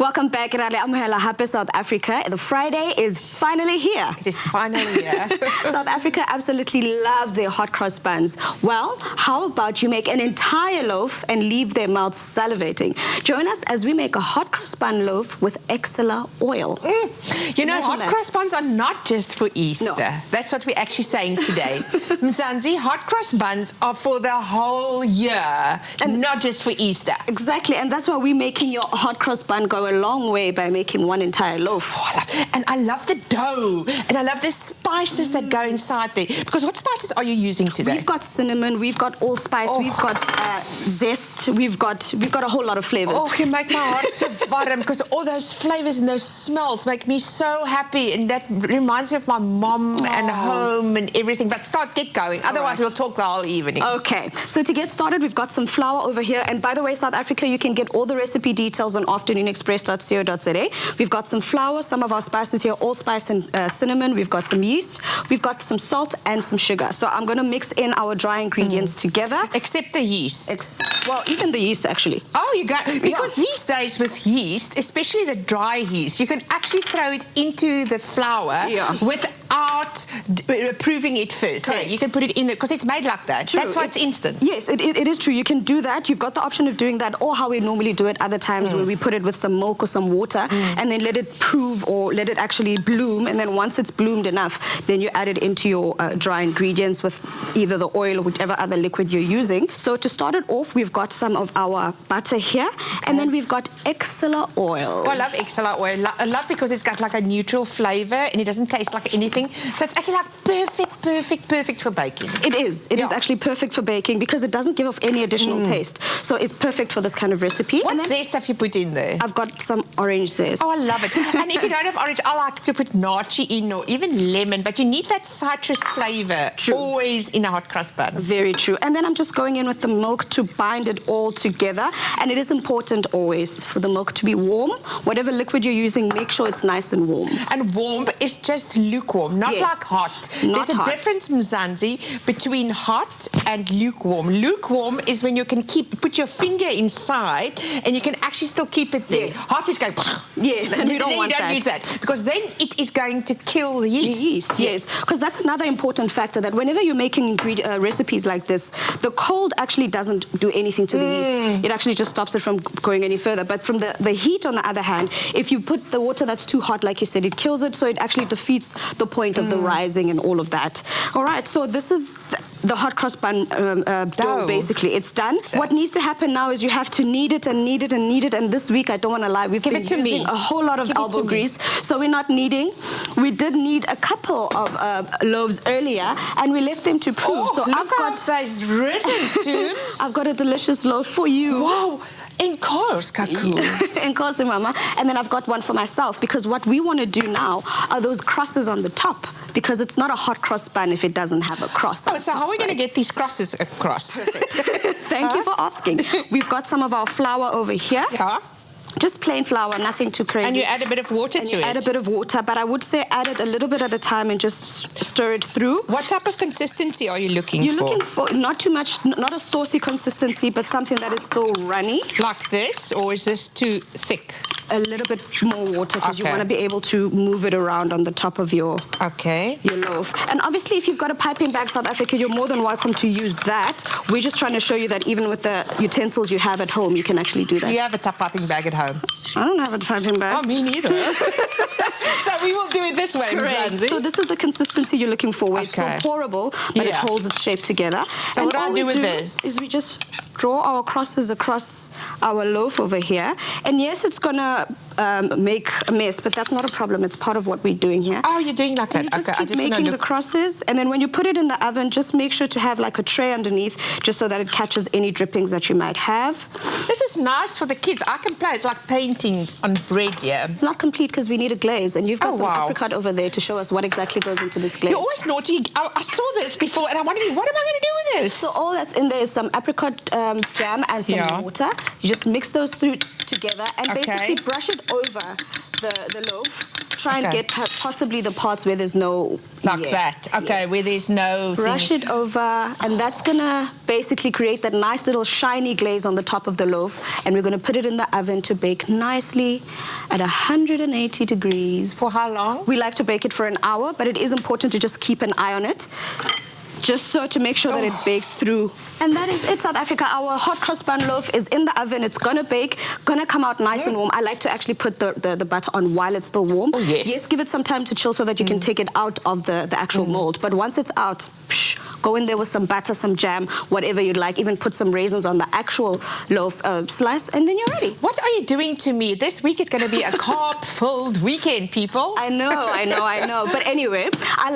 Welcome back, Rale Amohela Happy South Africa. The Friday is finally here. It is finally here. South Africa absolutely loves their hot cross buns. Well, how about you make an entire loaf and leave their mouths salivating? Join us as we make a hot cross bun loaf with Excella oil. You know, hot cross buns are not just for Easter. No. That's what we're actually saying today. Mzansi, hot cross buns are for the whole year and not just for Easter. Exactly, and that's why we're making your hot cross bun go a long way by making one entire loaf. Oh, I love the dough, and I love the spices that go inside there. Because what spices are you using today? We've got cinnamon, we've got allspice, we've got zest, we've got a whole lot of flavors. Oh, you make my heart so warm, because all those flavors and those smells make me so happy, and that reminds me of my mom and home and everything. But get going, otherwise we'll talk the whole evening. Okay, so to get started, we've got some flour over here, and by the way, South Africa, you can get all the recipe details on afternoonexpress.co.za. We've got some flour, some of our spices here, allspice and cinnamon. We've got some yeast, we've got some salt and some sugar. So I'm going to mix in our dry ingredients together. Except the yeast. Well, even the yeast, actually. Oh, you got, because these days with yeast, especially the dry yeast, you can actually throw it into the flour without proving it first. Hey, you can put it in there because it's made like that. True. That's why it's instant. Yes, it is true. You can do that. You've got the option of doing that, or how we normally do it other times where we put it with some milk or some water and then let it prove or let it actually bloom. And then once it's bloomed enough, then you add it into your dry ingredients with either the oil or whichever other liquid you're using. So to start it off, we've got some of our butter here, and then we've got Excella oil. Oh, I love Excella oil. I love because it's got like a neutral flavor and it doesn't taste like anything. So it's actually like perfect for baking. It is. It is actually perfect for baking because it doesn't give off any additional taste. So it's perfect for this kind of recipe. What zest have you put in there? I've got some orange zest. Oh, I love it. And if you don't have orange, I like to put nachi in or even lemon, but you need that citrus flavor always in a hot cross bun. Very true. And then I'm just going in with the milk to bind it all together. And it is important always for the milk to be warm. Whatever liquid you're using, make sure it's nice and warm. And warm is just lukewarm, not like hot. There's a difference, Mzansi, between hot and lukewarm. Lukewarm is when you can put your finger inside and you can actually still keep it there. Hot is going... Yes, and you don't want that. Use that because then it is going to kill the yeast. Yes, because that's another important factor, that whenever you're making recipes like this, the cold actually doesn't do anything to the yeast. It actually just stops it from going any further. But from the heat, on the other hand, if you put the water that's too hot, like you said, it kills it, so it actually defeats the point of the rising and all of that. All right, so this is the hot cross bun dough, basically. It's done. What needs to happen now is you have to knead it and knead it and knead it, and this week, I don't want to lie, we've been using a whole lot of elbow grease, so we're not kneading. We did knead a couple of loaves earlier, and we left them to prove. So I've got those risen tubes. I've got a delicious loaf for you. Wow. In course, Kaku. In course, Mama. And then I've got one for myself, because what we want to do now are those crosses on the top, because it's not a hot cross bun if it doesn't have a cross. Oh, so how are we going to get these crosses across? Thank you for asking. We've got some of our flour over here. Yeah. Just plain flour, nothing too crazy. And you add a bit of water to it. Add a bit of water, but I would say add it a little bit at a time and just stir it through. What type of consistency are you looking for? You're looking for not too much, not a saucy consistency, but something that is still runny. Like this, or is this too thick? A little bit more water, because you want to be able to move it around on the top of your loaf. And obviously, if you've got a piping bag, South Africa, you're more than welcome to use that. We're just trying to show you that even with the utensils you have at home, you can actually do that. You have a piping bag at home? I don't have a piping bag. Oh, me neither. So we will do it this way, Mzansi. So this is the consistency you're looking for, where it's still pourable, but it holds its shape together. So what do I do with this? Is we just draw our crosses across our loaf over here. And yes, it's going to make a mess, but that's not a problem. It's part of what we're doing here. Oh, you're doing like that. You just keep making the crosses, and then when you put it in the oven, just make sure to have like a tray underneath, just so that it catches any drippings that you might have. This is nice for the kids. I can play. It's like painting on bread, yeah. It's not complete because we need a glaze, and you've got some apricot over there to show us what exactly goes into this glaze. You're always naughty. I saw this before, and I'm wondering, what am I going to do with this? So all that's in there is some apricot jam and some water. You just mix those together and basically brush it over the loaf, try and get possibly the parts where there's no... Like that. Okay, where there's no... Brush it over, and that's going to basically create that nice little shiny glaze on the top of the loaf, and we're going to put it in the oven to bake nicely at 180 degrees. For how long? We like to bake it for an hour, but it is important to just keep an eye on it, just so to make sure that it bakes through. And that is it, South Africa. Our hot cross bun loaf is in the oven. It's gonna bake, gonna come out nice and warm. I like to actually put the butter on while it's still warm. Oh, yes. Yes, give it some time to chill so that you can take it out of the actual mold. But once it's out, go in there with some butter, some jam, whatever you'd like. Even put some raisins on the actual loaf slice, and then you're ready. What are you doing to me? This week is going to be a carb-filled weekend, people. I know. But anyway, I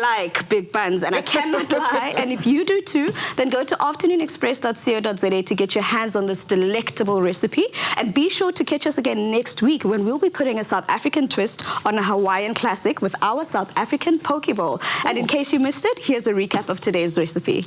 like big buns, and I cannot lie. And if you do too, then go to afternoonexpress.co.za to get your hands on this delectable recipe. And be sure to catch us again next week when we'll be putting a South African twist on a Hawaiian classic with our South African poke bowl. And in case you missed it, here's a recap of today's recipe.